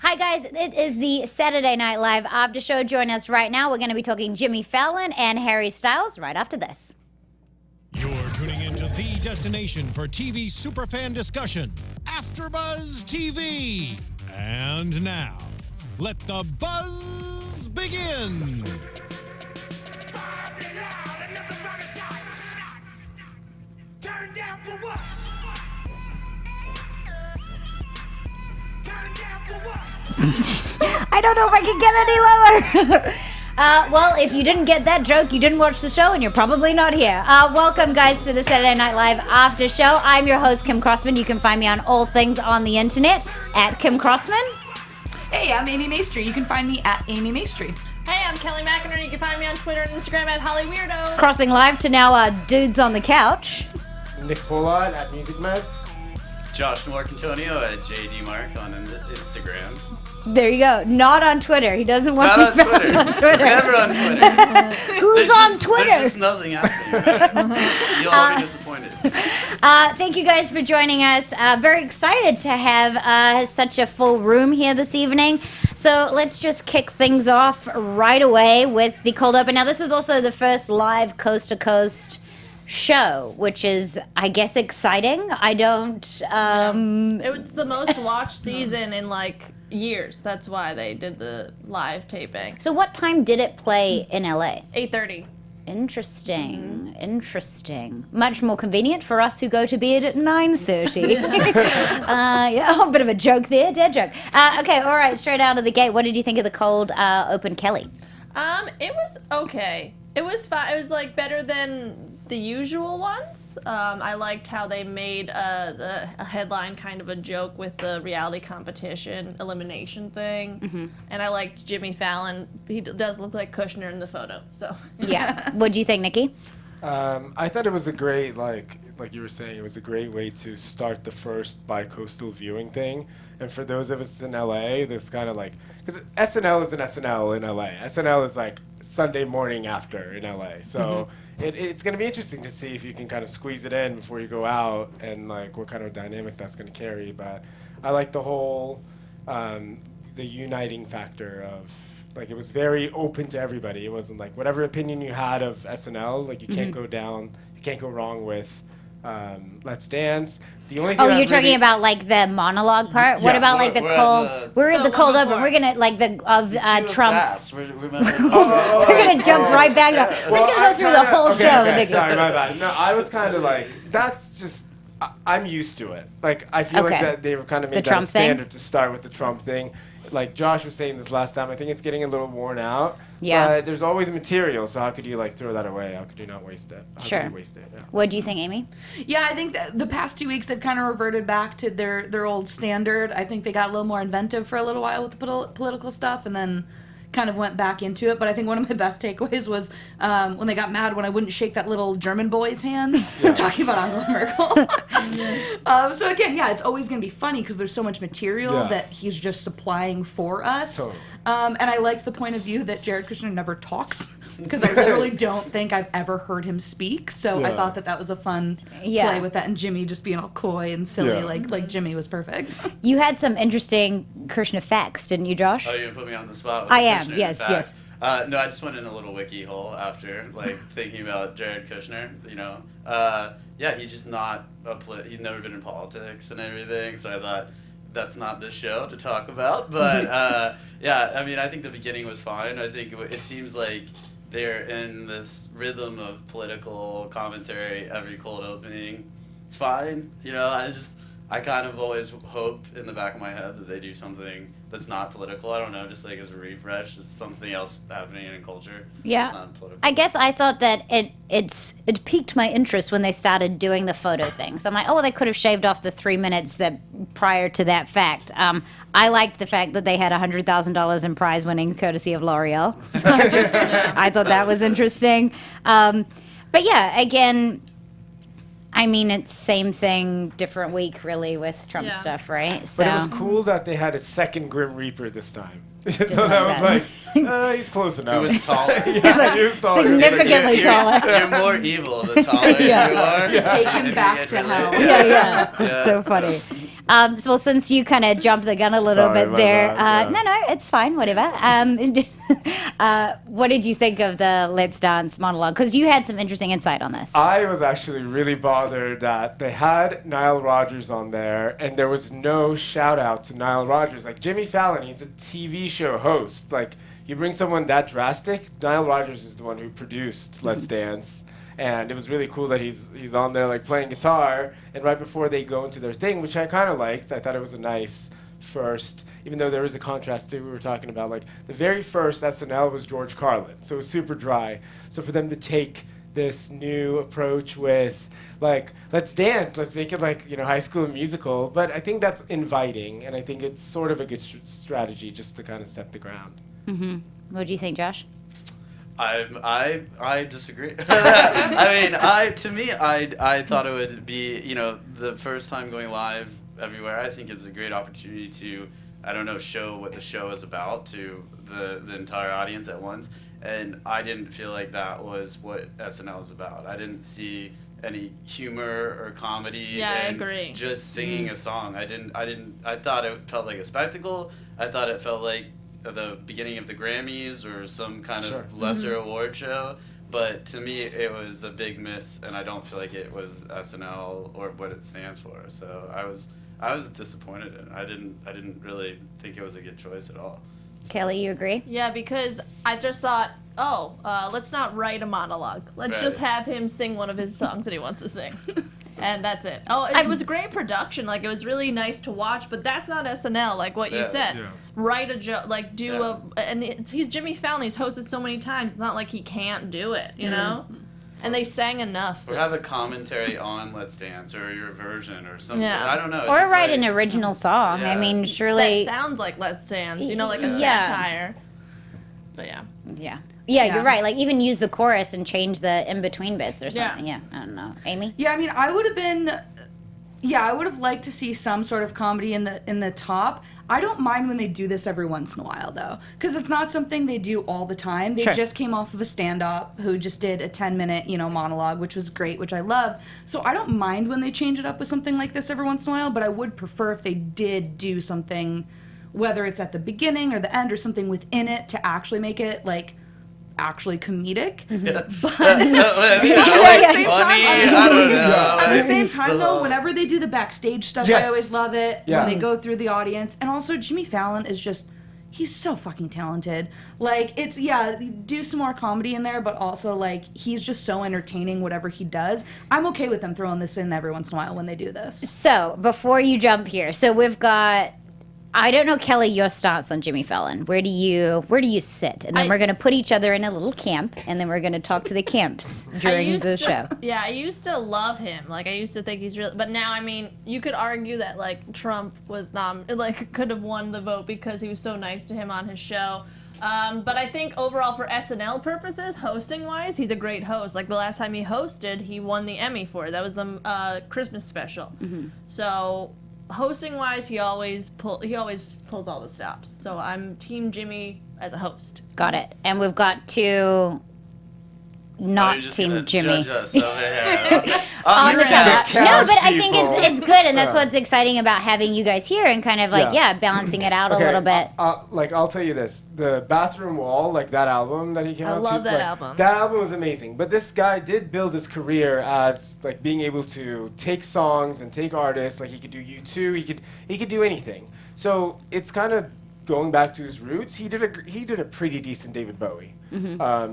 Hi guys, it is the Saturday Night Live after show. Join us right now. We're going to be talking Jimmy Fallon and Harry Styles right after this. You're tuning into the destination for TV superfan discussion, AFTERBUZZ TV. And now, let the buzz begin. Turn down for what? Turn down for what? I don't know if I can get any lower. Well, if you didn't get that joke, you didn't watch the show, and you're probably not here. Welcome, guys, to the Saturday Night Live after show. I'm your host, Kim Crossman. You can find me on all things on the internet at Kim Crossman. Hey, I'm Amy Maestri. You can find me at Amy Maestri. Hey, I'm Kelly McInerney. You can find me on Twitter and Instagram at HollyWeirdo. Crossing live to now Dudes on the Couch. Nick Polat at Music Meds. Josh DiMarcantonio at JDMark on Instagram. There you go. Not on Twitter. He doesn't want Not to on be Twitter. on Twitter. Never on Twitter. Who's on Twitter? There's just nothing happening. Right? You'll all be disappointed. Thank you guys for joining us. Very excited to have such a full room here this evening. So let's just kick things off right away with the cold open. Now, this was also the first live coast-to-coast show, which is, I guess, exciting. I don't... It was the most watched season in, years. That's why they did the live taping. So what time did it play in LA? 8:30. Interesting. Interesting. Much more convenient for us who go to bed at 9:30. A bit of a joke there, dad joke. Okay, all right, straight out of the gate, what did you think of the cold open, Kelly? It was okay. It was fine. It was better than the usual ones. I liked how they made a headline kind of a joke with the reality competition elimination thing. Mm-hmm. And I liked Jimmy Fallon. He does look like Kushner in the photo. So yeah. What do you think, Nikki? I thought it was a great, like you were saying, it was a great way to start the first bi-coastal viewing thing. And for those of us in LA, this kind of because SNL isn't SNL in LA. SNL is Sunday morning after in LA. So it's going to be interesting to see if you can kind of squeeze it in before you go out and what kind of dynamic that's going to carry. But I like the whole, the uniting factor of, it was very open to everybody. It wasn't whatever opinion you had of SNL, you can't go down, you can't go wrong with Let's Dance. The only thing you're talking about the monologue part. Yeah, what about the cold? We're at the cold open. We're gonna Trump. We're gonna jump right back. We're just gonna go through the whole show. Okay, sorry, my bad. No, I was kind of that's just. I'm used to it. I feel that they were kind of made that a standard to start with the Trump thing. Josh was saying this last time, I think it's getting a little worn out. Yeah. But there's always material, so how could you throw that away? How could you not waste it? How could you waste it? Yeah. What do you think, Amy? Yeah, I think that the past 2 weeks they've kind of reverted back to their old standard. I think they got a little more inventive for a little while with the political stuff, and then kind of went back into it. But I think one of my best takeaways was when they got mad when I wouldn't shake that little German boy's hand, talking about Angela Merkel. So again, it's always going to be funny because there's so much material that he's just supplying for us. Totally. And I liked the point of view that Jared Kushner never talks, because I literally don't think I've ever heard him speak. So I thought that was a fun play with that, and Jimmy just being all coy and silly, like Jimmy was perfect. You had some interesting Kushner facts, didn't you, Josh? Oh, you're going to put me on the spot with I am, Kushner yes. No, I just went in a little wiki hole after, thinking about Jared Kushner, he's just not he's never been in politics and everything, so I thought that's not this show to talk about, but I think the beginning was fine. I think it seems like they're in this rhythm of political commentary every cold opening. It's fine, I kind of always hope in the back of my head that they do something that's not political. I don't know, just as a refresh, just something else happening in culture. Yeah. That's not political. I guess I thought that it piqued my interest when they started doing the photo thing. So I'm like, they could have shaved off the 3 minutes that prior to that fact. I liked the fact that they had $100,000 in prize winning courtesy of L'Oreal. So I thought that was interesting. But yeah, again, it's same thing, different week, really, with Trump stuff, right? So. But it was cool that they had a second Grim Reaper this time. So that was he's close enough. He was taller. He was taller. Significantly taller. You're more evil the taller you are. To take him back to hell. Yeah. It's so funny. Well, since you kind of jumped the gun a little Sorry, bit my there, bad, yeah. no, it's fine, whatever. What did you think of the Let's Dance monologue? Because you had some interesting insight on this. I was actually really bothered that they had Nile Rodgers on there, and there was no shout out to Nile Rodgers. Like Jimmy Fallon, he's a TV show host. Like you bring someone that drastic. Nile Rodgers is the one who produced Let's Dance. And it was really cool that he's on there like playing guitar, and right before they go into their thing, which I kind of liked. I thought it was a nice first, even though there is a contrast to what we were talking about. Like the very first SNL was George Carlin, so it was super dry. So for them to take this new approach with like, let's dance, let's make it like, High School Musical, but I think that's inviting, and I think it's sort of a good strategy just to kind of set the ground. What do you think, Josh? I disagree. I thought it would be, the first time going live everywhere. I think it's a great opportunity to, show what the show is about to the entire audience at once. And I didn't feel like that was what SNL is about. I didn't see any humor or comedy. Yeah, I and agree. just singing a song. I thought it felt like a spectacle. I thought it felt like the beginning of the Grammys or some kind of lesser award show, but to me it was a big miss, and I don't feel like it was SNL or what it stands for. So I was disappointed in it. I didn't really think it was a good choice at all. Kelly, you agree? Yeah, because I just thought, let's not write a monologue. Let's just have him sing one of his songs that he wants to sing. And that's it. Oh, it was great production. Like, it was really nice to watch, but that's not SNL, like what you said. Yeah. Write a joke, like, he's Jimmy Fallon. He's hosted so many times. It's not like he can't do it, you know? And they sang enough. Or have a commentary on Let's Dance or your version or something. Yeah. I don't know. Or just write like, an original song. I Yeah. mean, surely. That sounds like Let's Dance, like a Yeah. satire. But yeah. Yeah, Yeah. you're right. Like, even use the chorus and change the in-between bits or something. Yeah, I don't know. Amy? Yeah, I mean, I would have liked to see some sort of comedy in the top. I don't mind when they do this every once in a while, though, because it's not something they do all the time. They Sure. just came off of a stand-up who just did a 10-minute, monologue, which was great, which I love. So I don't mind when they change it up with something like this every once in a while, but I would prefer if they did do something, whether it's at the beginning or the end or something within it, to actually make it, like, actually comedic. But at the same time, though, whenever they do the backstage stuff, Yes. I always love it. Yeah. When they go through the audience. And also, Jimmy Fallon is just, he's so fucking talented. Like, it's, do some more comedy in there, but also, like, he's just so entertaining, whatever he does. I'm okay with them throwing this in every once in a while when they do this. So, before you jump here, so we've got. I don't know, Kelly, your stance on Jimmy Fallon. Where do you sit? And then we're going to put each other in a little camp, and then we're going to talk to the camps during the show. Yeah, I used to love him. Like, I used to think he's really... But now, I mean, you could argue that, like, Trump was could have won the vote because he was so nice to him on his show. But I think overall for SNL purposes, hosting-wise, he's a great host. Like, the last time he hosted, he won the Emmy for it. That was the Christmas special. So... hosting-wise, he always pulls all the stops. So I'm Team Jimmy as a host. Got it. And we've got two not Team Jimmy. Judge us over here. On the couch. No, but I think people. it's good, and that's what's exciting about having you guys here and kind of like, balancing it out a little bit. I'll tell you this: the Bathroom Wall, like that album that he came out. I love to, that like, album. That album was amazing. But this guy did build his career as like being able to take songs and take artists. Like he could do U2, he could do anything. So it's kind of going back to his roots. He did a pretty decent David Bowie.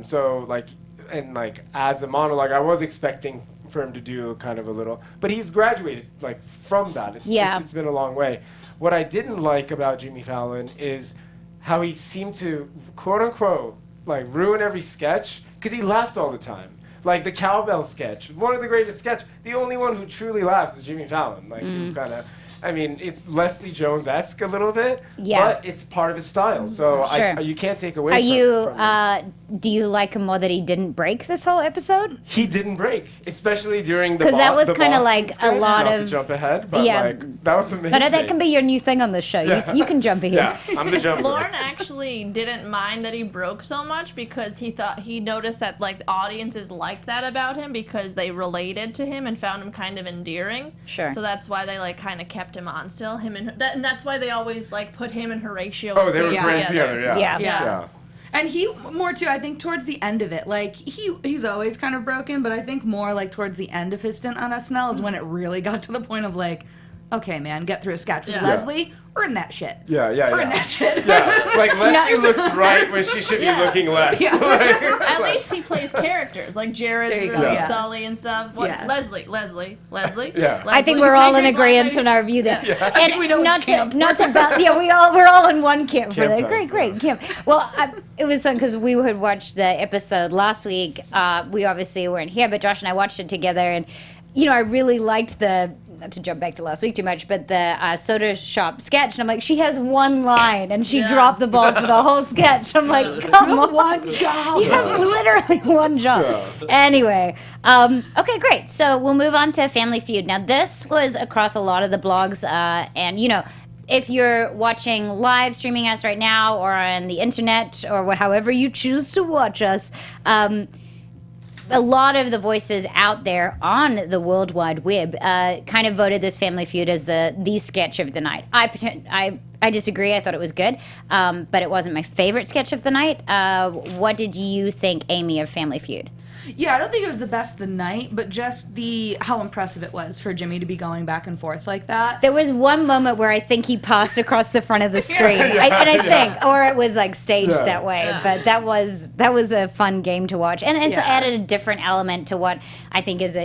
So like. And like as a monologue, I was expecting for him to do kind of a little, but he's graduated like from that. It's been a long way. What I didn't like about Jimmy Fallon is how he seemed to quote unquote like ruin every sketch because he laughed all the time. Like the cowbell sketch, one of the greatest sketch. The only one who truly laughs is Jimmy Fallon. Like who kind of. I mean, it's Leslie Jones-esque a little bit, but it's part of his style. So you can't take away from him. Do you like him more that he didn't break this whole episode? He didn't break, especially during the because that was the kind of Boston like sketch, a lot not of to jump ahead, but like that was amazing. But that can be your new thing on the show. Yeah. You can jump in. Yeah, I'm the jumper. Lauren actually didn't mind that he broke so much because he noticed that like the audiences liked that about him because they related to him and found him kind of endearing. Sure. So that's why they like kind of kept kept him on still. Him and her, and that's why they always like put him and Horatio. Oh, in they were scenes friends together. Yeah. Yeah. And he more too, I think, towards the end of it. Like he's always kind of broken, but I think more like towards the end of his stint on SNL is when it really got to the point of like, okay, man, get through a sketch with Yeah. Leslie. Earn that shit. Yeah. Earn that shit. Yeah, like Leslie looks right when she should Yeah. be looking left. Yeah. At least he plays characters like Jared's There you really go. Yeah. Sully and stuff. What, Yeah. Leslie. Yeah. I think Leslie. we're all in Maybe agreement Leslie. in our view there. Yeah. And we know not which to camp not to we're all in one camp for Camp that. time. Great camp. Well, it was fun because we had watched the episode last week. We obviously weren't here, but Josh and I watched it together, and I really liked the. Not to jump back to last week too much, but the soda shop sketch, and I'm like, she has one line, and she Yeah. dropped the ball for the whole sketch. I'm like, come on, One job. you have literally one job. Yeah. Anyway, okay, great. So we'll move on to Family Feud. Now, this was across a lot of the blogs, and if you're watching live streaming us right now, or on the internet, or however you choose to watch us, a lot of the voices out there on the World Wide Web kind of voted this Family Feud as the sketch of the night. I disagree. I thought it was good, but it wasn't my favorite sketch of the night. What did you think, Amy, of Family Feud? Yeah, I don't think it was the best of the night, but just how impressive it was for Jimmy to be going back and forth like that. There was one moment where I think he passed across the front of the screen, I think, or it was like staged Yeah. that way. But that was a fun game to watch, and it's Yeah. added a different element to what I think is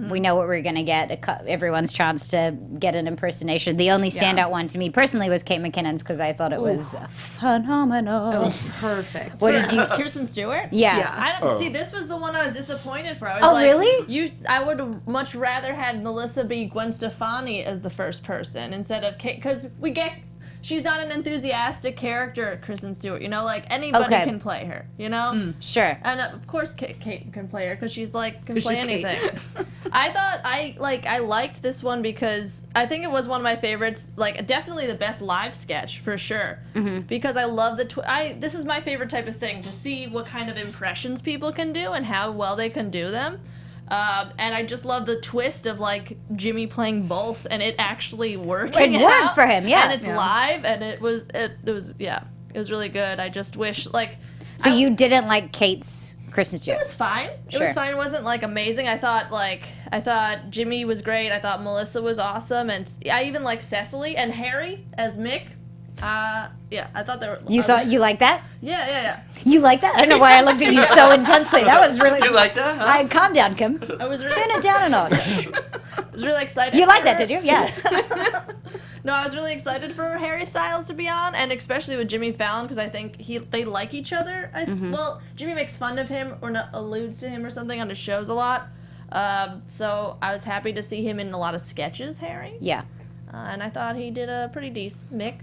we know what we're gonna get. Everyone's chance to get an impersonation. The only standout one to me personally was Kate McKinnon's because I thought it was phenomenal. It was perfect. What did you? Kirsten Stewart? Yeah. Yeah. I don't Oh. see. This was the one I was disappointed for. I was Oh, like, really? I would have much rather had Melissa be Gwen Stefani as the first person instead of Kate, because she's not an enthusiastic character, Kristen Stewart. Like anybody Okay. can play her. Sure. And of course, Kate can play her because she's like can 'Cause play she's Kate. anything. I thought I liked this one because I think it was one of my favorites. Like definitely the best live sketch for sure. Because I love this is my favorite type of thing, to see what kind of impressions people can do and how well they can do them. And I just love the twist of like Jimmy playing both and it actually working. It worked out. for him, yeah. And it's live and it was really good. I just wish So you didn't like Kate's Kristen it Stewart? was fine. It Sure. was fine. It wasn't like amazing. I thought Jimmy was great. I thought Melissa was awesome, and I even like Cecily and Harry as Mick. I thought they were. You thought you liked that? Yeah. You like that? I don't know why I looked at you so intensely. That was really. You like that? Huh? I calm down, Kim. I was really, Turn it down a notch. I was really excited. You like for that, her. did you? Yeah. No, I was really excited for Harry Styles to be on, and especially with Jimmy Fallon because I think they like each other. Well, Jimmy makes fun of him or not, alludes to him or something on his shows a lot. So I was happy to see him in a lot of sketches, Harry. Yeah. And I thought he did a pretty decent. Mick,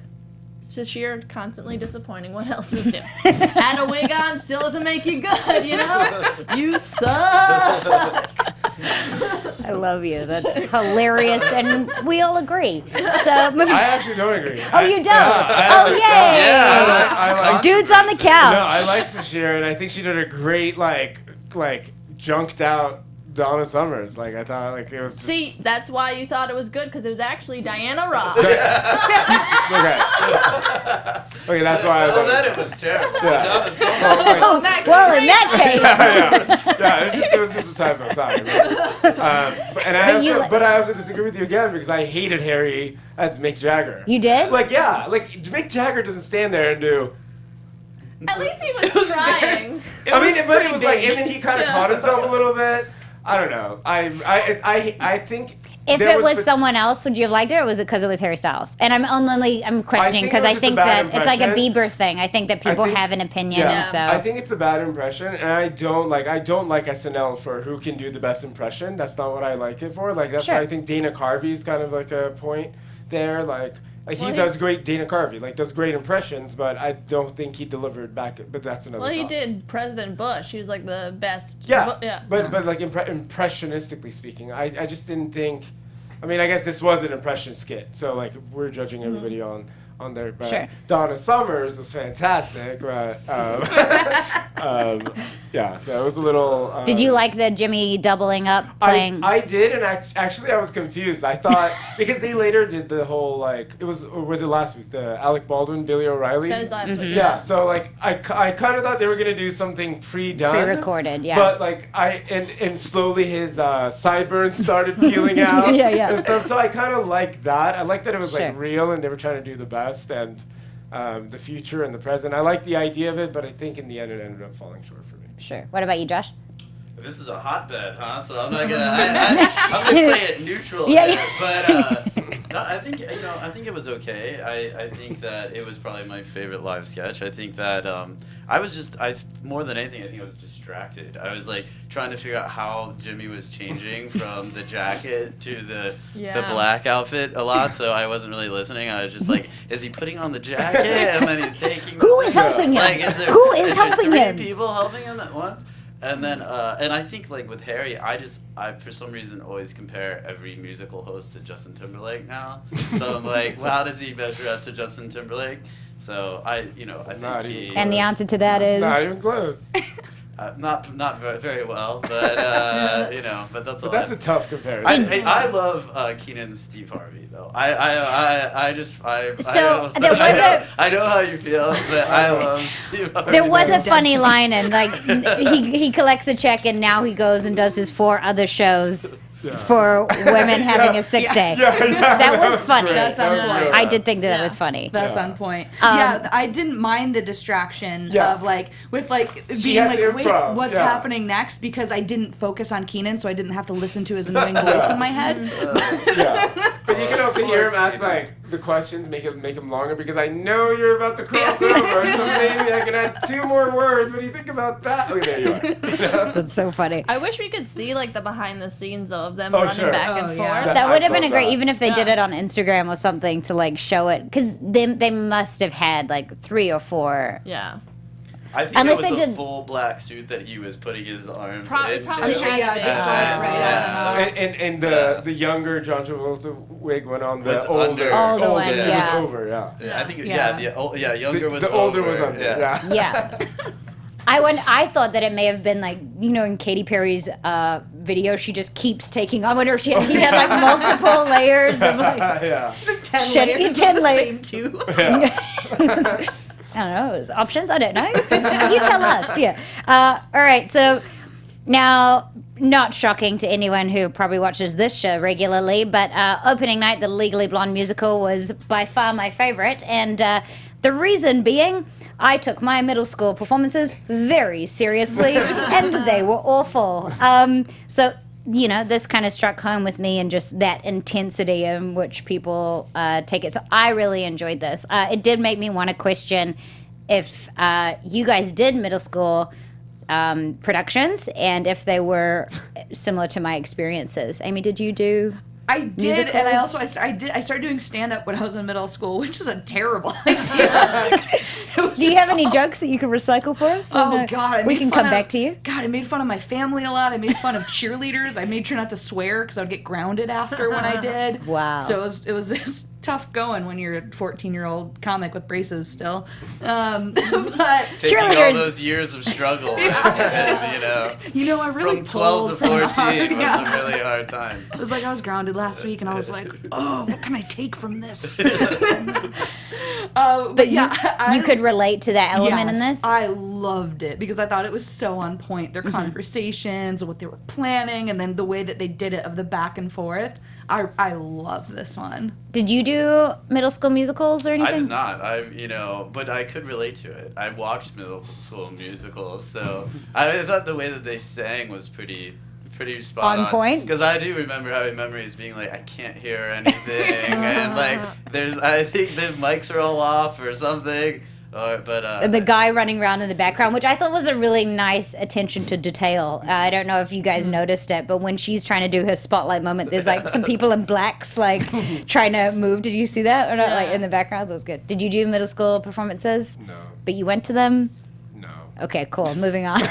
Sashir, constantly disappointing. What else is new? Add a wig on still doesn't make you good, You suck. I love you. That's hilarious, and we all agree. So, moving. I actually don't agree. Oh, you don't? Yay! I like Dudes on the couch. No, I like Sashir, and I think she did a great like junked out Donna Summers. Like I thought, like it was. Just, See, that's why you thought it was good because it was actually Diana Ross. okay. Okay, that's why I was. Well, then it was terrible. Yeah. That was so Oh, well, in that case, Yeah, it was just a typo. Sorry. But I also disagree with you again because I hated Harry as Mick Jagger. you did? Like Mick Jagger doesn't stand there and do. At least he was trying. But it was like, and then he kind of caught himself a little bit. I don't know. I think. If there it was the- someone else, would you have liked it, or was it because it was Harry Styles? And I'm questioning think because it was I just think a bad that it's like a impression. Bieber thing. I think that people think- have an opinion, Yeah, and so I think it's a bad impression, and I don't like SNL for who can do the best impression. That's not what I like it for. Like that's Sure. why I think Dana Carvey's kind of like a point there. Like he does great. Dana Carvey does great impressions, but I don't think he delivered back. But that's another. Well, he topic. did President Bush. He was like the best. Yeah, but like impressionistically speaking, I just didn't think. I mean, I guess this was an impression skit, so like we're judging everybody on there. But Sure. Donna Summers was fantastic, but Yeah, so it was a little. Did you like the Jimmy doubling up playing? I did, and actually I was confused. I thought because they later did the whole like it was or was it last week the Alec Baldwin, Billy O'Reilly. That was last week. Yeah, so like I kind of thought they were gonna do something pre-done, Pre-recorded, yeah. But like and slowly his sideburns started peeling out. Yeah. And stuff. So I kind of like that. I like that it was Sure. like real, and they were trying to do the best and the future and the present. I like the idea of it, but I think in the end it ended up falling short for me. Sure. What about you, Josh? This is a hotbed, huh? So I'm not gonna. I'm gonna play it neutral. Yeah, here, yeah. But no, I think I think it was okay. I think that it was probably my favorite live sketch. I think that I was more than anything. I think I was distracted. I was like trying to figure out how Jimmy was changing from the jacket to the black outfit a lot. So I wasn't really listening. I was just like, is he putting on the jacket and then he's taking? Who is helping him? Like, is there, Who is there helping three him? people helping him at once? And then, and I think like with Harry, I for some reason always compare every musical host to Justin Timberlake now. So I'm like, well, how does he measure up to Justin Timberlake? So I think he. And the answer to that is Not even close. Not very well, but but that's all. But that's a tough comparison. I love Keenan and Steve Harvey though. I know how you feel, but I love Steve Harvey. there was a funny line, and like he collects a check, and now he goes and does his 4 other shows for women having a sick day. That was funny. That's on point. I did think that was funny. That's on point. I didn't mind the distraction of like with like being had like, to wait, improv, what's happening next? Because I didn't focus on Keenan, so I didn't have to listen to his annoying voice in my head. But you can also hear him ask like the questions, make them longer because I know you're about to cross over. So maybe I can add 2 more words. What do you think about that? Oh, there you are. That's so funny. I wish we could see like the behind the scenes though of them Oh, running sure. back and Oh, forth. yeah. That would have been I a great, love even if they did Yeah. it on Instagram or something to like show it, because they must have had like 3 or 4. Yeah. I think Unless it they was a did- full black suit that he was putting his arms Probably into. had to be. just like right Yeah. And the younger John Travolta wig went on the Was older. under. Older older. one, It yeah. was over, yeah. Yeah, I think Yeah. younger was the older over. was under, yeah. Yeah. I thought that it may have been like, in Katy Perry's video, she just keeps taking. I wonder if he had like multiple layers of like. Yeah. It's like 10 Shit, layers 10 of the layers. same too. I don't know. Is options? I don't know. You tell us. Yeah. All right. So now, not shocking to anyone who probably watches this show regularly, but opening night, the Legally Blonde musical was by far my favorite, and the reason being, I took my middle school performances very seriously, and they were awful. So, this kind of struck home with me, and just that intensity in which people take it. So I really enjoyed this. It did make me want to question if you guys did middle school productions, and if they were similar to my experiences. Amy, did you do? I did, Musicals? and I started doing stand up when I was in middle school, which is a terrible idea. Do you have any jokes that you can recycle for us? Oh God! We can come back to you. God, I made fun of my family a lot. I made fun of cheerleaders. I made sure not to swear because I would get grounded after when I did. Wow. So it was tough going when you're a 14-year-old comic with braces still. But Taking Cheerleaders. all those years of struggle, and, I really from 12 to 14 was Yeah. a really hard time. It was like I was grounded last week, and I was like, "Oh, what can I take from this?" But yeah, You could relate to that element in Yes, this? I loved it because I thought it was so on point. Their conversations, what they were planning, and then the way that they did it of the back and forth. I love this one. Did you do middle school musicals or I anything? did not. But I could relate to it. I watched middle school musicals, so I thought the way that they sang was pretty spot On point? Because I do remember having memories being like, I can't hear anything, and like I think the mics are all off or something. And the guy running around in the background, which I thought was a really nice attention to detail. I don't know if you guys noticed it, but when she's trying to do her spotlight moment, there's like some people in blacks like trying to move. Did you see that or not? Like in the background, that was good. Did you do middle school performances? No. But you went to them? No. Okay, cool. Moving on.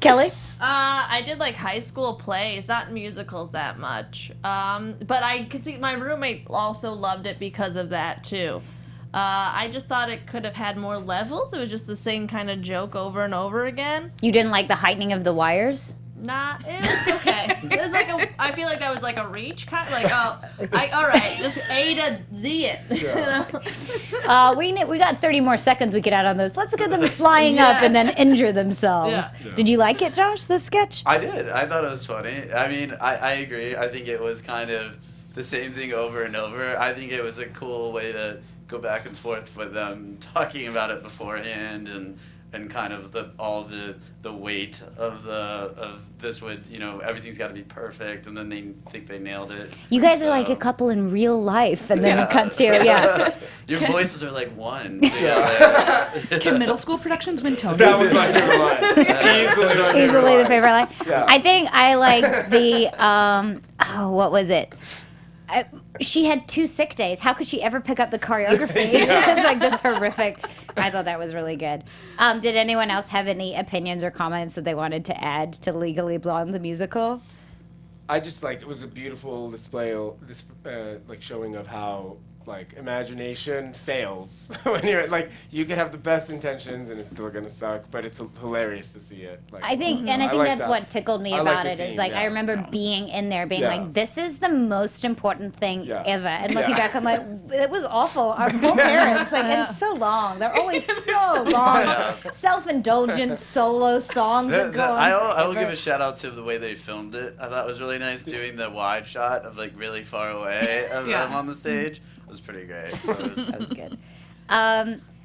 Kelly? I did like high school plays, not musicals that much. But I could see my roommate also loved it because of that too. I just thought it could have had more levels. It was just the same kind of joke over and over again. You didn't like the heightening of the wires? Nah, it's okay. It was like I feel like that was like a reach kind, like all right, just A to Z it. Yeah. You know? We got 30 more seconds we could add on this. Let's get them flying up and then injure themselves. Yeah. Did you like it, Josh, this sketch? I did. I thought it was funny. I mean, I agree. I think it was kind of the same thing over and over. I think it was a cool way to go back and forth with them talking about it beforehand and kind of the weight of this would, everything's got to be perfect, and then they think they nailed it. You guys are like a couple in real life, and then it cuts here. Yeah. Your voices are like one together. Can middle school productions win Tonys? That was my favorite line. Easily the favorite line. Yeah. I think I liked the what was it? She had 2 sick days. How could she ever pick up the choreography? It's like this horrific. I thought that was really good. Did anyone else have any opinions or comments that they wanted to add to Legally Blonde the musical? I just it was a beautiful display, showing of how imagination fails when you're you could have the best intentions and it's still gonna suck, but it's hilarious to see it. I think that's that. what tickled me I about like the it. Is theme, I remember being in there, being Yeah. like, "This is the most important thing Yeah. ever." And looking Yeah. back, I'm like, "It was awful." Our poor parents, and so long. They're always so long. Yeah. Self-indulgent solo songs that go on. I will give forever. a shout out to the way they filmed it. I thought it was really nice doing the wide shot of really far away of them on the stage. It was pretty great. That was good.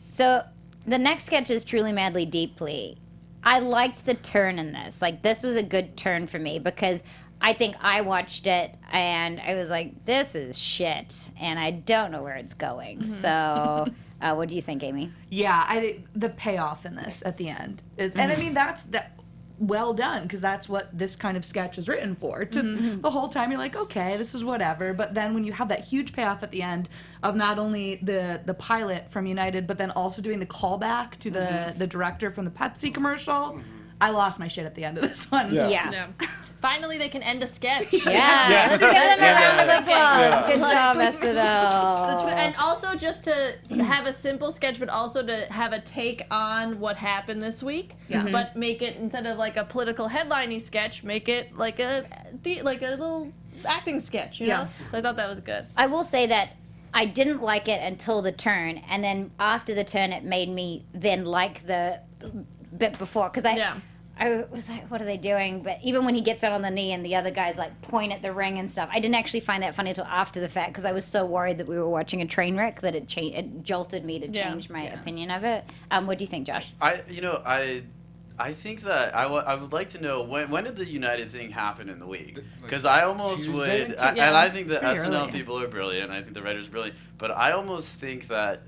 So the next sketch is Truly Madly Deeply. I liked the turn in this. This was a good turn for me because I think I watched it and I was like, this is shit, and I don't know where it's going. So what do you think, Amy? Yeah, the payoff in this at the end is, and I mean that's well done because that's what this kind of sketch is written for. The whole time you're like, okay, this is whatever, but then when you have that huge payoff at the end of not only the pilot from United, but then also doing the callback to the director from the Pepsi commercial, I lost my shit at the end of this one. Yeah. Yeah. Finally, they can end a sketch. Yeah, let's give them a round of applause. Good job, SNL. And also just to have a simple sketch, but also to have a take on what happened this week. Yeah. But make it, instead of a political headlining sketch, make it like a little acting sketch, you know? So I thought that was good. I will say that I didn't like it until the turn, and then after the turn, it made me then like the bit before, because I was like, what are they doing? But even when he gets out on the knee and the other guys point at the ring and stuff, I didn't actually find that funny until after the fact because I was so worried that we were watching a train wreck that it jolted me to change my opinion of it. What do you think, Josh? I think that I would like to know when did the United thing happen in the week? Because I almost Tuesday? would, and I think the pretty SNL early. people are brilliant. I think the writers are brilliant, but I almost think that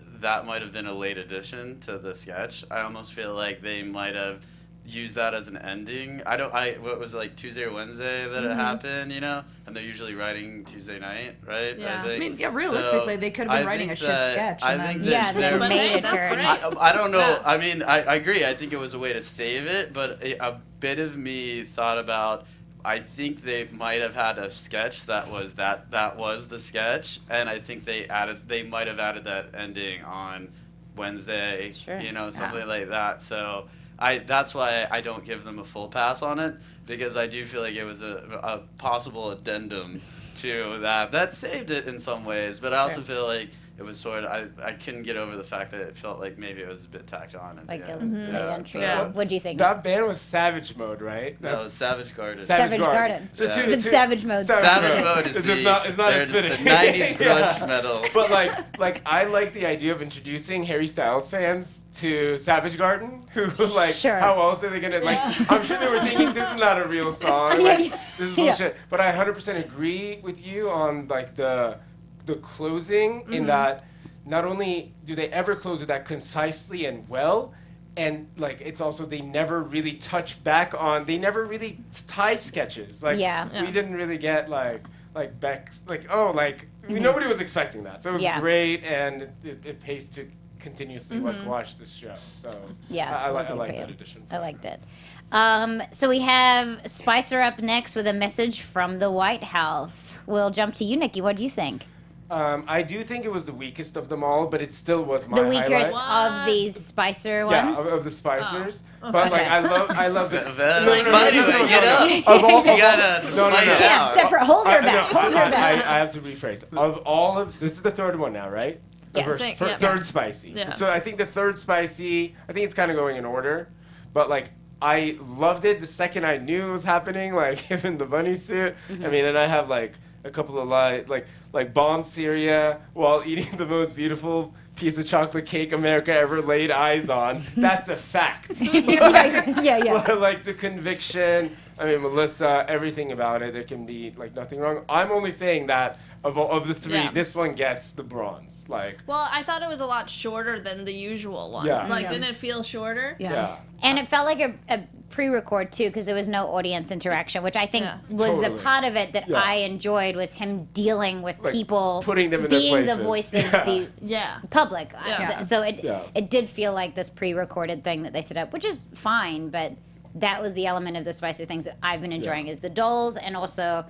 might have been a late addition to the sketch. I almost feel like they might have use that as an ending. What was it, Tuesday or Wednesday that it happened, And they're usually writing Tuesday night, right? Yeah. I mean, realistically, they could have been writing a shit sketch. I And think then, that they they're- But made hey, a that's turn. great. I don't know. Yeah. I mean, I agree. I think it was a way to save it, but a bit of me thought about, I think they might have had a sketch that was the sketch, and I think they might have added that ending on Wednesday, Sure. Something like that. So that's why I don't give them a full pass on it, because I do feel like it was a possible addendum to that saved it in some ways, but I also feel like it was sort of, I couldn't get over the fact that it felt like maybe it was a bit tacked on at Like the a end. late Yeah, entry. so- What do you think? That band was Savage Mode, right? No, it was Savage Garden. Savage Garden. So Yeah. But Savage Mode's Savage Mode is It's not they're as fitting. the 90s grunge Yeah. metal. But I like the idea of introducing Harry Styles fans to Savage Garden, who Sure. how else are they gonna I'm sure they were thinking this is not a real song, this is bullshit. But I 100% agree with you on the closing in that not only do they ever close it that concisely and well, and it's also they never really touch back on, they never really tie sketches. We didn't really get Beck's nobody was expecting that, so it was great, and it pays to continuously watch this show. So I like that addition. I liked it. So we have Spicer up next with a message from the White House. We'll jump to you, Nikki. What do you think? I do think it was the weakest of them all, but it still was my The weakest highlight. of these Spicer Yeah, ones. of the Spicers. But like I love it. But anyway, get up. Of all, You gotta no, fight it Can't out. separate. Hold her back. Hold her I back. have to rephrase. Of all of this is the third one now, right? The Yes. third spicy. Yeah. So I think the third spicy. I think it's kind of going in order, but like I loved it the second I knew it was happening. Like him in the bunny suit. I mean, and I have like a couple of like bomb Syria while eating the most beautiful piece of chocolate cake America ever laid eyes on. That's a fact. yeah. Like the conviction. I mean, Melissa, everything about it. There can be like nothing wrong. I'm only saying that of the three, Yeah. this one gets the bronze. Like, Well, I thought it was a lot shorter than the usual ones. Yeah. Like, Yeah. didn't it feel shorter? yeah. And it felt like a pre-record too, because there was no audience interaction, which I think Yeah. was Totally. the part of it that Yeah. I enjoyed, was him dealing with Like, people, putting them in their being the places. voice of Yeah. the Yeah. public. Yeah. So Yeah. it did feel like this pre-recorded thing that they set up, which is fine, but that was the element of the Spicer things that I've been enjoying, is the dolls and also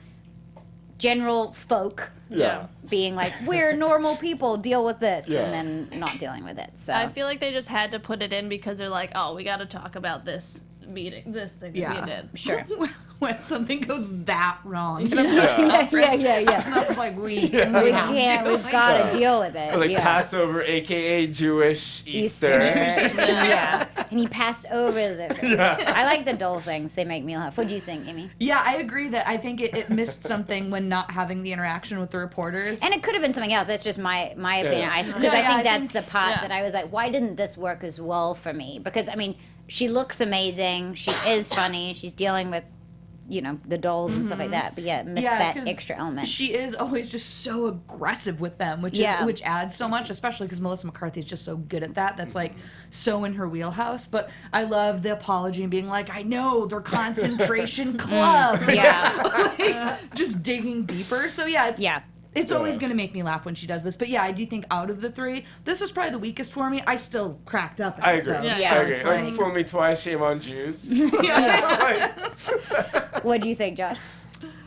general folk Yeah. being like, we're normal people, deal with this, Yeah. and then not dealing with it. So I feel like they just had to put it in because they're like, oh, we got to talk about this meeting, this thing that Yeah. we did. sure. When something goes that wrong. yeah. It's like we We can't. We've got to deal with it. Or like yeah. Passover, aka Jewish Easter. yeah. And he passed over the. I like the doll things. They make me laugh. What do you think, Amy? Yeah, I agree that I think it missed something when not having the interaction with the reporters. And it could have been something else. That's just my opinion. Yeah. Because Yeah, I yeah, think I that's think- the part yeah. that I was like, why didn't this work as well for me? Because I mean, she looks amazing. She is funny. She's dealing with, the dolls and stuff like that. But yeah, it missed that 'cause extra element. She is always just so aggressive with them, which adds so much, especially because Melissa McCarthy is just so good at that. That's like so in her wheelhouse. But I love the apology and being like, I know they're concentration clubs. Yeah. Like, just digging deeper. So yeah, it's Yeah. always going to make me laugh when she does this. But yeah, I do think out of the three, this was probably the weakest for me. I still cracked up at I it, agree. though. Yeah. I So agree. it's Like, like, fool me twice, shame on Jews. What do you think, Josh?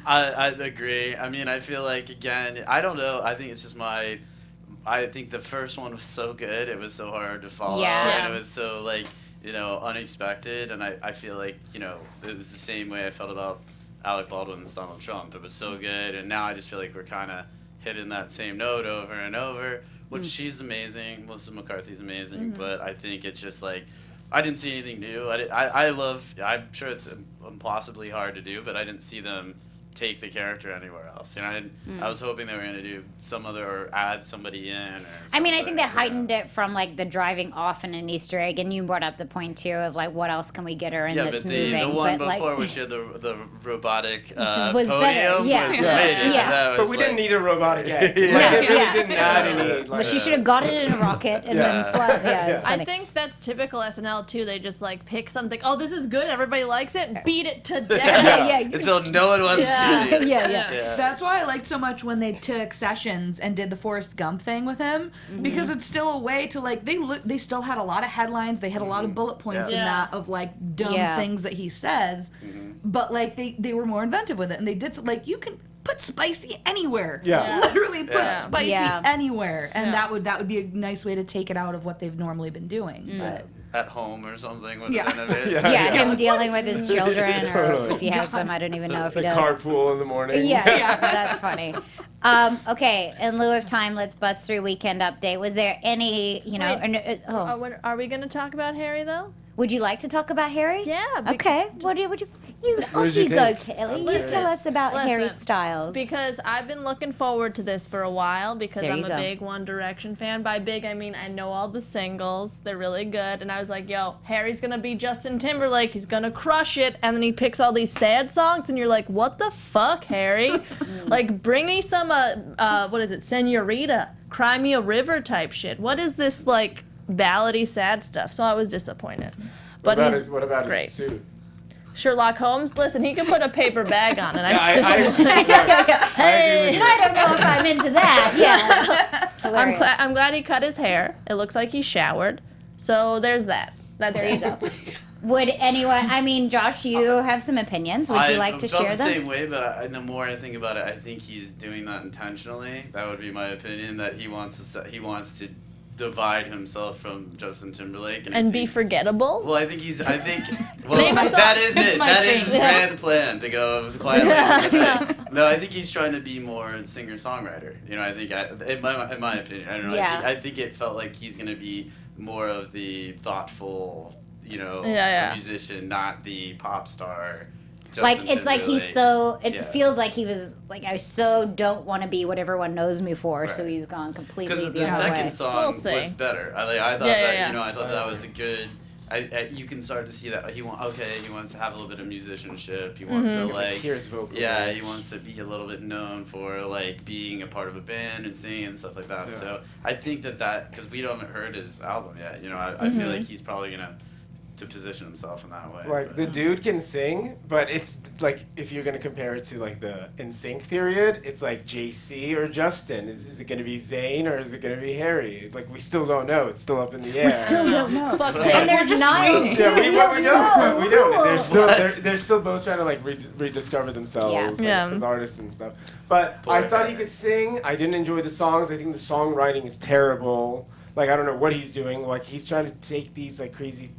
I agree. I mean, I feel like, again, I don't know. I think it's just I think the first one was so good. It was so hard to follow. Yeah. And it was so, like, unexpected. And I feel like, it was the same way I felt about Alec Baldwin's Donald Trump. It was so good. And now I just feel like we're kind of hitting that same note over and over, which she's amazing. Melissa McCarthy's amazing. But I think it's just like, I didn't see anything new. I'm sure it's impossibly hard to do, but I didn't see them take the character anywhere else. I was hoping they were going to do some other, or add somebody in. Or I mean, I think something, they heightened it from like the driving off and an Easter egg, and you brought up the point too of like, what else can we get her in Yeah, that's but moving? the one but before, like, which had the robotic Was podium better, yeah. was Yeah. amazing. Yeah. That But was we like, didn't need a robotic egg. Yeah. Like, it really Yeah. didn't add any. Like, but she should have got it in a rocket and Yeah. then fly. Yeah, it was funny. I think that's typical SNL too. They just like pick something. Oh, this is good. Everybody likes it. And beat it to death. yeah. Until no one wants Yeah. to see it. yeah. Yeah. That's why I liked so much when they took Sessions and did the Forrest Gump thing with him, because it's still a way to like they still had a lot of headlines, they had a lot of bullet points Yeah. in Yeah. that of like dumb Yeah. things that he says, but like they were more inventive with it, and they did like you can put spicy anywhere, Yeah. literally put Yeah. spicy Yeah. anywhere, and Yeah. that would be a nice way to take it out of what they've normally been doing, but. At home or something with Yeah. the end of it. Yeah, him Like, dealing what with is- his children, or Totally. if he has them, I don't even know if he the does. carpool in the morning. Yeah, that's funny. Okay, in lieu of time, let's buzz through weekend update. Was there any, Wait. oh, Are we going to talk about Harry though? would you like to talk about Harry? Yeah. Okay. What do you? Off did you you go, think? Kelly. You Listen. tell us about Harry Listen. Styles. Because I've been looking forward to this for a while because There I'm you a go. big One Direction fan. By big, I mean I know all the singles. They're really good. And I was like, yo, Harry's going to be Justin Timberlake. He's going to crush it. And then he picks all these sad songs and you're like, what the fuck, Harry? Like, bring me some, what is it, Senorita, Cry Me a River type shit. What is this, like, ballady sad stuff? So I was disappointed. But What about great. his suit? Sherlock Holmes, listen, he can put a paper bag on it. I I still. agree with you. I don't know if I'm into that. Yeah. Hilarious. I'm glad he cut his hair. It looks like he showered. So there's that. There you go. Would anyone? I mean, Josh, you have some opinions. Would you like to felt share the them? same way, but the more I think about it, I think he's doing that intentionally. That would be my opinion. That he wants to divide himself from Justin Timberlake And be forgettable? Well, I think well, Name a song. that is That's it. my That is thing. his grand plan to go quietly. No, I think he's trying to be more singer-songwriter. You know, I think, in my opinion, I don't know. Yeah. I think it felt like he's going to be more of the thoughtful, musician, not the pop star. Justin Like it's like he's Timberlake. so. It Yeah. feels like he was like I so don't want to be what everyone knows me for. So Right. he's gone completely Because the the other way. second song We'll see. was better. I thought Yeah, that yeah. I thought that was a good. You can start to see that he wants to have a little bit of musicianship. He wants to Hear his vocal. Yeah, he wants to be a little bit known for like being a part of a band and singing and stuff like that. Yeah. So I think that because we haven't heard his album yet, I feel like he's probably gonna to position himself in that way. Like the dude can sing, but it's like if you're gonna compare it to like the NSYNC period, it's like JC or Justin. Is it gonna be Zayn or is it gonna be Harry? Like we still don't know. It's still up in the air. We still don't know. Fuck And Zayn. there's Niall too. Yeah, we don't. know. We don't. They're Ooh. still they're still both trying to like rediscover themselves like, Yeah. as artists and stuff. But Poor I thought he Harry. could sing. I didn't enjoy the songs. I think the songwriting is terrible. Like I don't know what he's doing. Like he's trying to take these like crazy,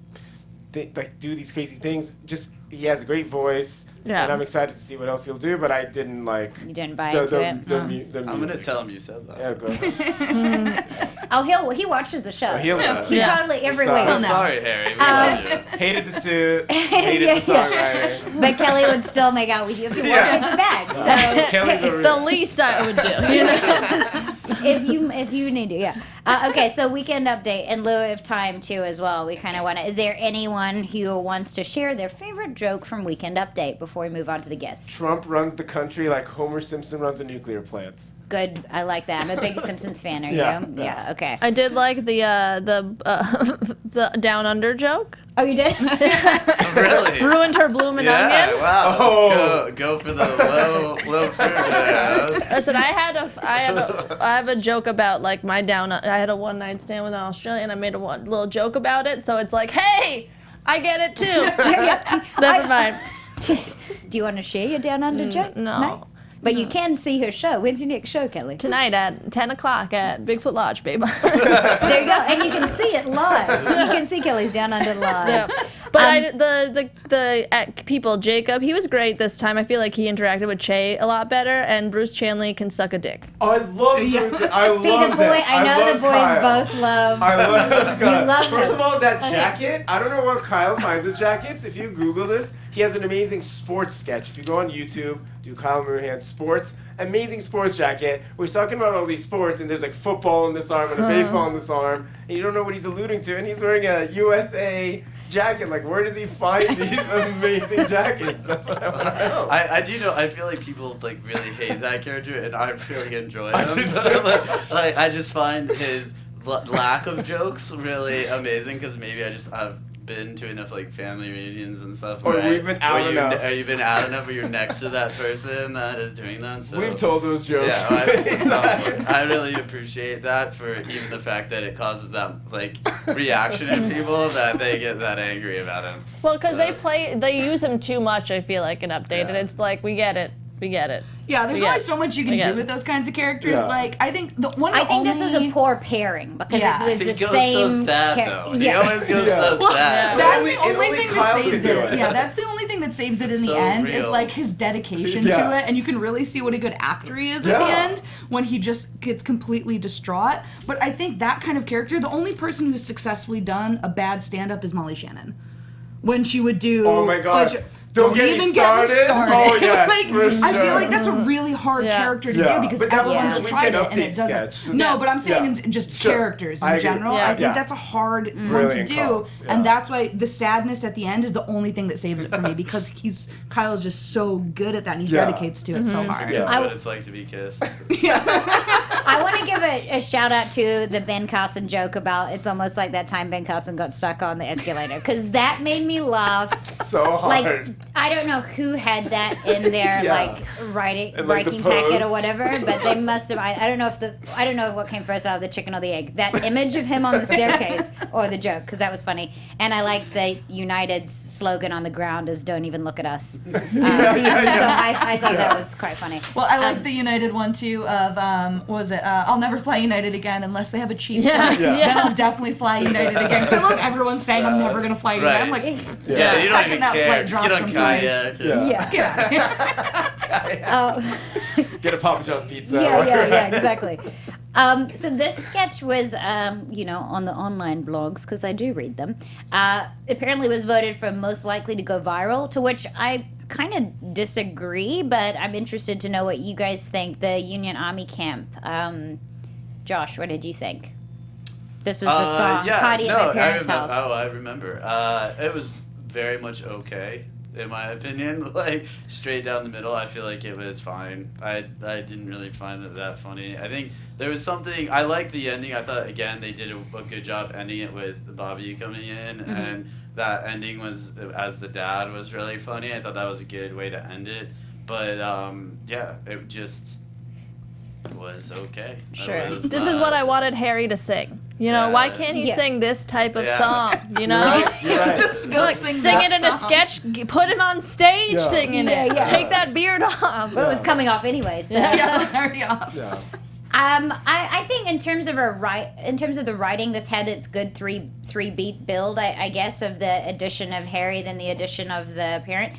do these crazy things. Just he has a great voice. Yeah. And I'm excited to see what else he'll do. But I didn't like. You didn't buy The, into the, it. the I'm gonna music. tell him you said that. Yeah, go ahead. Oh, he watches the show. Oh, he'll know. He Yeah. totally every Sorry. week. We're sorry, Harry. We love you. Hated the suit. Hated Yeah, the yeah. songwriting. But Kelly would still make out with you if you Yeah. wanted back. So Kelly's over The here. least I would do, you know? if you need to, yeah. Okay, so weekend update in lieu of time too as well. We kind of want to. Is there anyone who wants to share their favorite joke from weekend update before we move on to the guests? Trump runs the country like Homer Simpson runs a nuclear plant. Good, I like that. I'm a big Simpsons fan. Are Yeah, you? yeah. Yeah. Okay. I did like the Down Under joke. Oh, you did? Really? Ruined her bloomin' Yeah, onion. wow. Oh. Go for the low fruit there. Listen, I have a joke about like my I had a one night stand with an Australian. And I made a little joke about it, so it's like, hey, I get it too. Never mind. Do you want to share your down under joke? No. But you can see her show. When's your next show, Kelly? Tonight at 10 o'clock at Bigfoot Lodge, babe. There you go, and you can see it live. You can see Kelly's down under live. Yeah. But the people, Jacob, he was great this time. I feel like he interacted with Che a lot better, and Bruce Chanley can suck a dick. I love Bruce. I See love the boy. that. I know love the boys Kyle. both love. I love Kyle. love First him. of all, that jacket. I don't know where Kyle finds his jackets. If you Google this, he has an amazing sports sketch. If you go on YouTube, do Kyle Moorehan sports. Amazing sports jacket. We're talking about all these sports, and there's like football in this arm and a baseball in this arm, and you don't know what he's alluding to. And he's wearing a USA jacket. Like, where does he find these amazing jackets? That's what I want to know. I do know. I feel like people like really hate that character, and I really enjoy I him. did too. Like I just find his lack of jokes really amazing because maybe I've been to enough like family reunions and stuff. Or where we've been out enough. Or you've been out enough, or you're next to that person that is doing that. So. We've told those jokes. Yeah, I really appreciate that for even the fact that it causes that like reaction in people that they get that angry about him. Well, because So- they use him too much, I feel like, in Update, and Yeah. it's like, we get it. Yeah, there's Yeah. only so much you can Yeah. do with those kinds of characters. Yeah. Like, I think the one. I think this was a only- poor pairing because Yeah. it was He the goes same. so sad char- though. He Yeah. always goes Yeah. so Well, sad. That's Only- the only only thing that Kyle saves can do it. it. Yeah, that's the only thing that saves it in the So end is real. like his dedication Yeah. to it, and you can really see what a good actor he is at the Yeah. end when he just gets completely distraught. But I think that kind of character, the only person who's successfully done a bad stand-up is Molly Shannon. When she would do, Oh my God. like, Don't get me started. Oh, yes, like, for I feel sure. like that's a really hard Yeah. character to Yeah. do because But that everyone's was a tried it Weekend and it Update doesn't. sketch. No, but I'm saying Yeah. in just Sure. characters in I agree. general. Yeah. I think Yeah. that's a hard one to Brilliant do, call. Yeah. and that's why the sadness at the end is the only thing that saves it for me because Kyle's just so good at that and he Yeah. dedicates to it so hard. Yeah. That's what it's like to be kissed. I want to give a shout out to the Ben Carson joke about it's almost like that time Ben Carson got stuck on the escalator, because that made me laugh. So hard. Like, I don't know who had that in their Yeah. like writing And, like, the packet or pose. whatever, but they must have. I don't know what came first out of the chicken or the egg. That image of him on the staircase or the joke, because that was funny. And I like the United's slogan on the ground is "Don't even look at us." So I thought that was quite funny. Well, I like the United one too. Of what was it? I'll never fly United again unless they have a cheap flight. Yeah. Then I'll definitely fly United again. So look, everyone's saying I'm never gonna fly United. Right. I'm like, Yeah, the you don't second even that care. flight Just get drops on someplace. kayak. Yeah. Get out of here. Get a Papa John's pizza. Yeah, exactly. So this sketch was, on the online blogs, because I do read them, apparently was voted for most likely to go viral, to which I kind of disagree, but I'm interested to know what you guys think. The Union Army camp. Josh, what did you think? This was the song, Party at My Parents' House. Oh, I remember. It was very much okay, in my opinion. Like, straight down the middle, I feel like it was fine. I didn't really find it that funny. I think there was something, I liked the ending. I thought, again, they did a good job ending it with Bobby coming in, and that ending was, as the dad, was really funny. I thought that was a good way to end it. But, yeah, it just was okay. Sure. This is what I wanted Harry to sing. You know, Yeah. why can't he Yeah. sing this type of Yeah. song? You know? You're right. Just go Look, sing sing that it in a song. sketch. Put him on stage Yeah. singing Yeah, it. yeah. Take that beard off. But it was coming off anyway, so. Yeah, it was already off. Yeah. I think in terms of the writing, this had its good three beat build, I guess, of the addition of Harry, then the addition of the parent.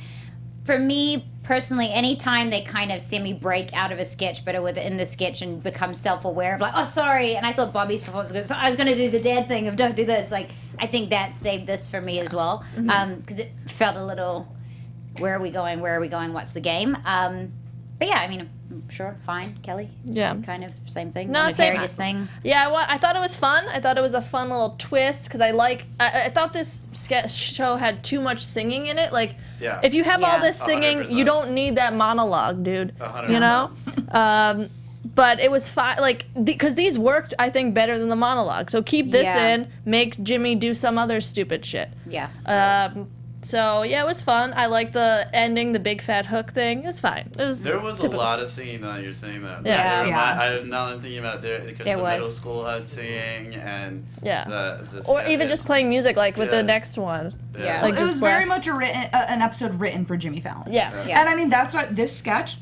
For me personally, anytime they kind of semi break out of a sketch, but are within the sketch and become self aware of like, oh sorry, and I thought Bobby's performance was good, so I was going to do the dad thing of don't do this. Like, I think that saved this for me as well, because it felt a little, where are we going? What's the game? But yeah, I mean, sure, fine, Kelly. Yeah. Kind of same thing. No, Wanted same. Harry to sing. Yeah, I thought it was fun. I thought it was a fun little twist because I thought this sketch show had too much singing in it. Like, Yeah. if you have all Yeah. this singing, 100%. you don't need that monologue, dude. 100%. You know? But it was fine, like, because these worked, I think, better than the monologue. So keep this Yeah. in, make Jimmy do some other stupid shit. Yeah. So, yeah, it was fun. I like the ending, the big fat hook thing. It was fine. It was There was typical. a lot of singing now you're saying that. Yeah. Yeah. I'm thinking about it because There the was. middle school had singing and Yeah. the Or even just playing music, like with Yeah. the next one. Yeah. Like, It was just very blast. much an episode written for Jimmy Fallon. Yeah. Yeah. And I mean, that's what this sketch,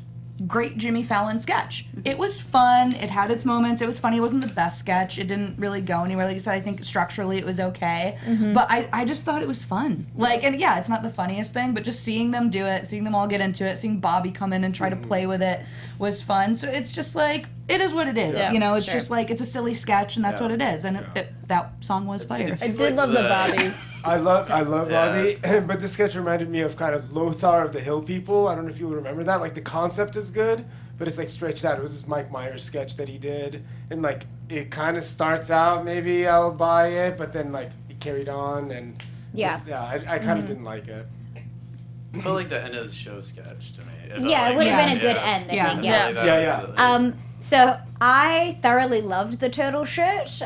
great Jimmy Fallon sketch. It was fun. It had its moments. It was funny. It wasn't the best sketch. It didn't really go anywhere. Like you said, I think structurally it was okay. But I just thought it was fun. Like, and yeah, it's not the funniest thing, but just seeing them do it, seeing them all get into it, seeing Bobby come in and try to play with it was fun. So it's just like, it is what it is. Yeah, you know, it's sure. just like, it's a silly sketch and that's Yeah. what it is. And that song was fire. it's- I did love the Bobby. I love Yeah. Bobby, but this sketch reminded me of kind of Lothar of the Hill People. I don't know if you remember that. Like, the concept is good, but it's like stretched out. It was this Mike Myers sketch that he did, and like it kind of starts out maybe I'll buy it, but then like it carried on, and Yeah. I kind of didn't like it. It felt like the end of the show sketch to me. felt Yeah, it like- would have Yeah. been a good Yeah. end, I Yeah. think. Yeah. Yeah. That Yeah, was yeah. it. So I thoroughly loved the turtle shirt.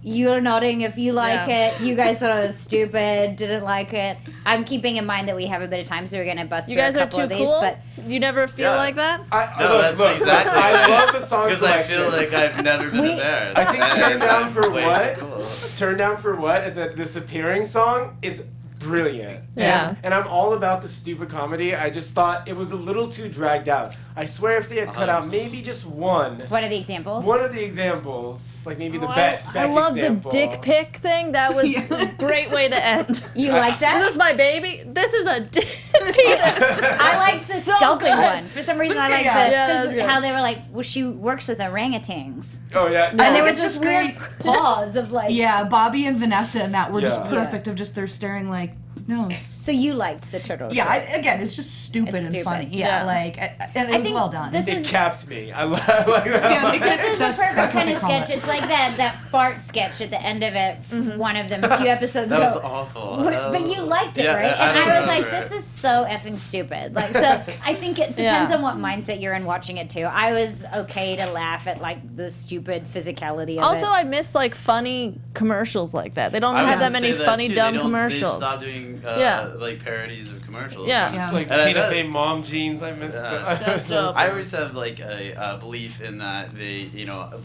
You're nodding if you like Yeah. it. You guys thought it was stupid, didn't like it. I'm keeping in mind that we have a bit of time, so we're gonna bust You through guys a are couple too of these. cool? But You never feel Yeah. like that? No, that's exactly. I love the song Because I selection. feel like I've never been We- embarrassed. I think Turn And Down I'm for way What? too cool. Turn Down for What is that this appearing song is brilliant. Yeah. And I'm all about the stupid comedy. I just thought it was a little too dragged out. I swear if they had cut out 100%. maybe just one what are the examples? of the examples, like maybe the Oh, Beck I love example. the dick pic thing. That was a great way to end. You like that? This is my baby. This is a dick pic. I liked the So sculpting good. one. For some reason, I like Yeah. Yeah, that's the good. how they were like, well, she works with orangutans, Oh yeah. and there was it's this just weird great. pause of like, Yeah, Bobby and Vanessa and that were just Yeah. perfect of just they're staring like No, it's So you liked the turtle yeah. short. Again, it's just stupid It's and stupid. funny. Yeah, Yeah. like and it was think well done. this It is- capped me. I like that. Yeah, because This is the that's perfect what kind they of call sketch. it. It's like that fart sketch at the end of it. One of them a few episodes That ago. was awful. But you liked it, Yeah, right? I And don't I was like, remember. this is so effing stupid. Like, so I think it depends on what mindset you're in watching it too. I was okay to laugh at like the stupid physicality of Also, it. I miss like funny commercials like that. They don't I was have that gonna many say that, funny too. dumb They commercials. They stopped doing Yeah. like parodies of commercials. Yeah. Yeah. Like And Tina that- Fey mom jeans. I missed Yeah. That's dope. I always have like a belief in that they,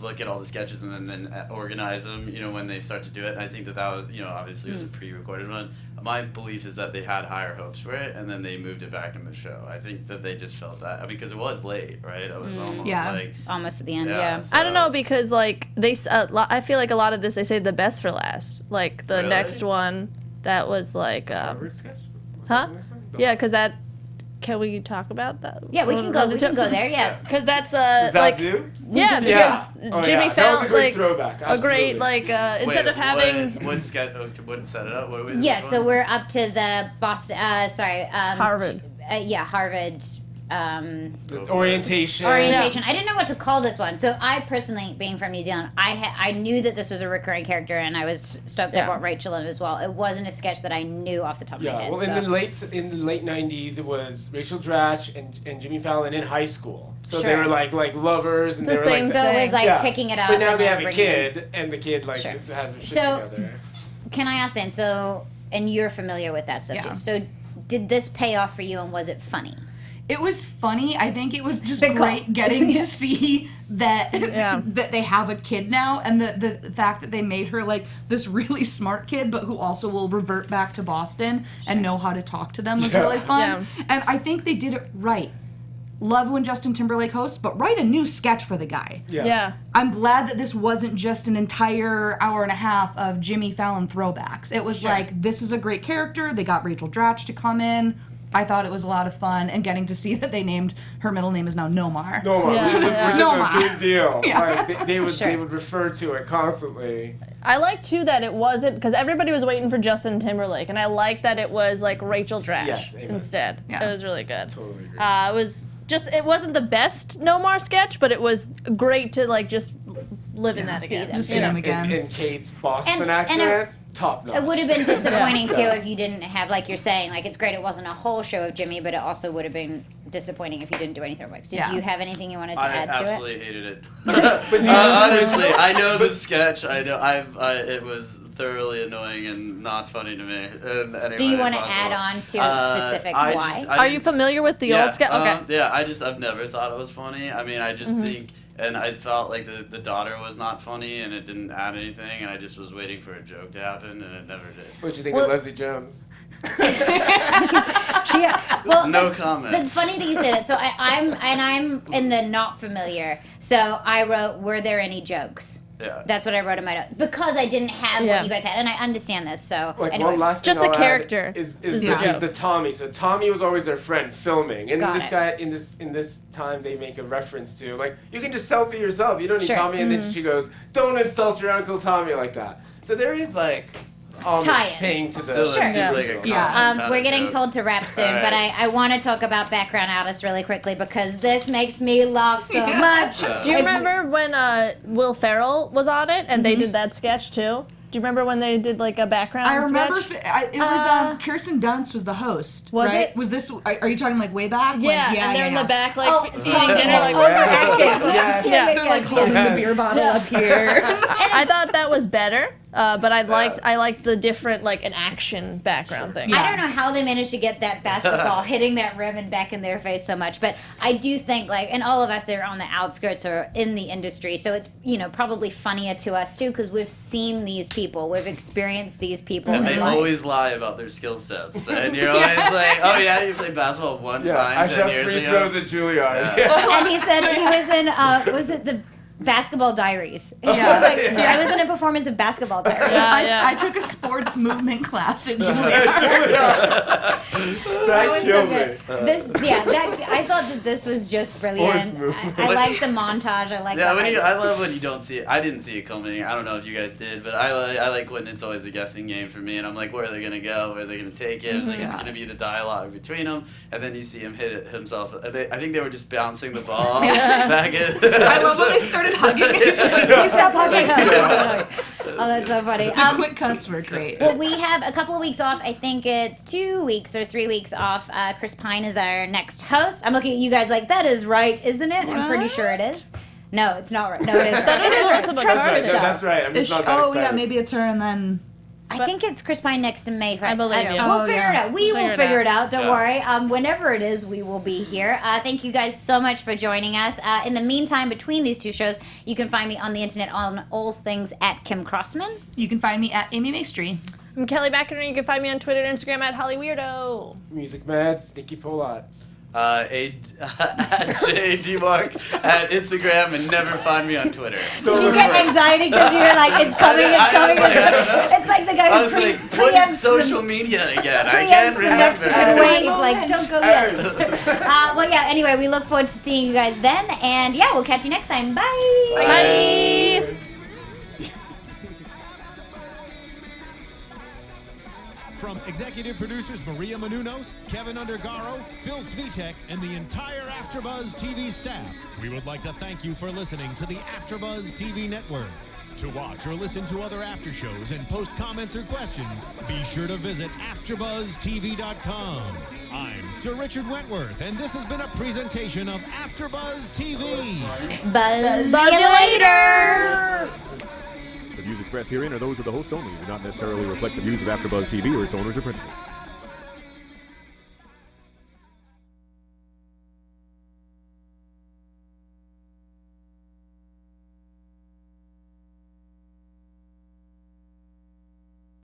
look at all the sketches and then organize them, when they start to do it. And I think that was, obviously it was a pre-recorded one. My belief is that they had higher hopes for it and then they moved it back in the show. I think that they just felt that. I mean, because it was late, right? It was almost Yeah. like. Almost at the end, Yeah, yeah. so- I don't know because like I feel like a lot of this they saved the best for last. Like the Really? next one that was like, Harvard sketch? huh? The next one? Yeah, because that. Can we talk about that? Yeah, we can go. We can go there. Yeah. Because that's Is that like Zoo? yeah, Yeah. because Oh, Jimmy yeah. That was Fallon a great like throwback. a great Absolutely. like instead Wait, of having what sketch? Wouldn't set it up. What was Yeah. which So one? we're up to the Boston. Harvard. Yeah, Harvard. The orientation. Orientation. I didn't know what to call this one. So I personally, being from New Zealand, I knew that this was a recurring character, and I was stoked they Yeah. brought Rachel in as well. It wasn't a sketch that I knew off the top of my Yeah, head. well, so. in the late '90s, it was Rachel Dratch and Jimmy Fallon in high school. So they Sure. were like lovers, and It's they the were same like. So it was like yeah. picking it up. But now and they then have a bringing it in. kid, and the kid like Sure. has their shit So- together. Can I ask then? So, and you're familiar with that stuff Yeah. too. So, did this pay off for you, and was it funny? It was funny. I think it was just Big call. great getting to see that Yeah. that they have a kid now, and the fact that they made her like this really smart kid, but who also will revert back to Boston and know how to talk to them was Yeah. really fun. Yeah. And I think they did it right. Love when Justin Timberlake hosts, but write a new sketch for the guy. yeah. I'm glad that this wasn't just an entire hour and a half of Jimmy Fallon throwbacks. It was like, this is a great character. They got Rachel Dratch to come in. I thought it was a lot of fun, and getting to see that they named her middle name is now Nomar. No, Yeah, which is, yeah. which is Noma. a big deal. Yeah. Like, they would Sure. they would refer to it constantly. I like too that it wasn't because everybody was waiting for Justin Timberlake, and I like that it was like Rachel Dratch Yes, amen. instead. Yeah. It was really good. Totally agree. It was just it wasn't the best Nomar sketch, but it was great to like just live in that see again. them. Just see you know? them again. And Kate's Boston And accent, top notch. It would have been disappointing too if you didn't have, like you're saying, like it's great it wasn't a whole show of Jimmy, but it also would have been disappointing if you didn't do any throwbacks. Did Yeah. you have anything you wanted to I add to it? absolutely hated it. But you- Honestly, I know the sketch. I know it was thoroughly annoying and not funny to me. In any Do you way want to possible. add on to specifics I why? just- I Are you didn't- familiar with the old sketch? Okay. Yeah, I've never thought it was funny. I mean, I just Mm-hmm. think, and I felt like the daughter was not funny, and it didn't add anything, and I just was waiting for a joke to happen, and it never did. What'd you think Well- of Leslie Jones? Yeah. Well, No that's, comment. That's funny that you say that. So I'm in the not familiar. So I wrote, were there any jokes? Yeah. That's what I wrote in my note because I didn't have Yeah. what you guys had, and I understand this. So Like anyway. one last Just thing the I'll add character is is the, the is joke. the Tommy. So Tommy was always their friend filming, and Got this it. guy in this time they make a reference to like you can just selfie yourself. You don't need Sure. Tommy, and then she goes, "Don't insult your Uncle Tommy like that." So there is like homage Tie-ins. paying to the. Still, Sure. it seems Yeah. like a Yeah. comment, We're not a getting joke. told to wrap soon, All but right. I want to talk about background artists really quickly because this makes me laugh so much. Yeah. Do you remember when Will Ferrell was on it and they did that sketch too? Do you remember when they did like a background I remember sketch? it was Kirsten Dunst was the host. Was right? it? Was this? Are you talking like way back? Yeah, Like, and they're in the back like Oh, eating talking dinner like overacting. Yes. Yeah. They're like holding the beer bottle up here. I thought that was better, but I liked the different like an action background thing. Yeah. I don't know how they managed to get that basketball hitting that rim and back in their face so much, but I do think and all of us are on the outskirts or in the industry, so it's probably funnier to us too because we've seen these people, we've experienced these people. And in they life. always lie about their skill sets. And you're always like, oh yeah, you played basketball one Yeah, time I 10 shot years free ago. throws at Juilliard. Yeah. And he said he was in was it the Basketball Diaries? He Yeah. was like, I was in a performance of Basketball Diaries. Yeah. I took a sports movement class at Juilliard. That's That was so killed good. I thought that this was just brilliant. move. I like the montage. I like Yeah, the I love when you don't see it. I didn't see it coming. I don't know if you guys did, but I like when it's always a guessing game for me, and I'm like, where are they gonna go? Where are they gonna take it? It's like, it's gonna be the dialogue between them, and then you see him hit it himself. I think they were just bouncing the ball back at. I love when they started hugging. It's just like, Please stop hugging. Oh, that's so funny. the quick cuts were great. Well, we have a couple of weeks off. I think it's 2 weeks or 3 weeks off. Chris Pine is our next host. I'm looking at you guys like, that is right, isn't it? I'm pretty sure it is. No, it's not right. No, it is. It is right. Melissa Trust McCarthy. yourself. That's right. I'm just not that Oh excited. yeah, maybe it's her and then. I think it's Chris Pine next to May. I believe don't you. know. We'll Oh, figure yeah. it out. We will figure it out. Don't Yeah. worry. Whenever it is, we will be here. Thank you guys so much for joining us. In the meantime, between these two shows, you can find me on the internet on all things at Kim Crossman. You can find me at Amy Maestri. I'm Kelly McInerney. You can find me on Twitter and Instagram at HollyWeirdo. Music Mad, Sneaky Polat. At J DMark at Instagram, and never find me on Twitter. Did you get anxiety because you were like, it's coming, it's coming? It's like the guy I who was like, what preempts is social media again? I preempts can't the remember. Mexican wave. Like, moment. don't go yet. Well, yeah, anyway, we look forward to seeing you guys then. And yeah, we'll catch you next time. Bye. Bye. From executive producers Maria Menounos, Kevin Undergaro, Phil Svitek, and the entire AfterBuzz TV staff, we would like to thank you for listening to the AfterBuzz TV network. To watch or listen to other after shows and post comments or questions, be sure to visit AfterBuzzTV.com. I'm Sir Richard Wentworth, and this has been a presentation of AfterBuzz TV. Buzz Buzz you you later. The views expressed herein are those of the hosts only and do not necessarily reflect the views of AfterBuzz TV or its owners or principals.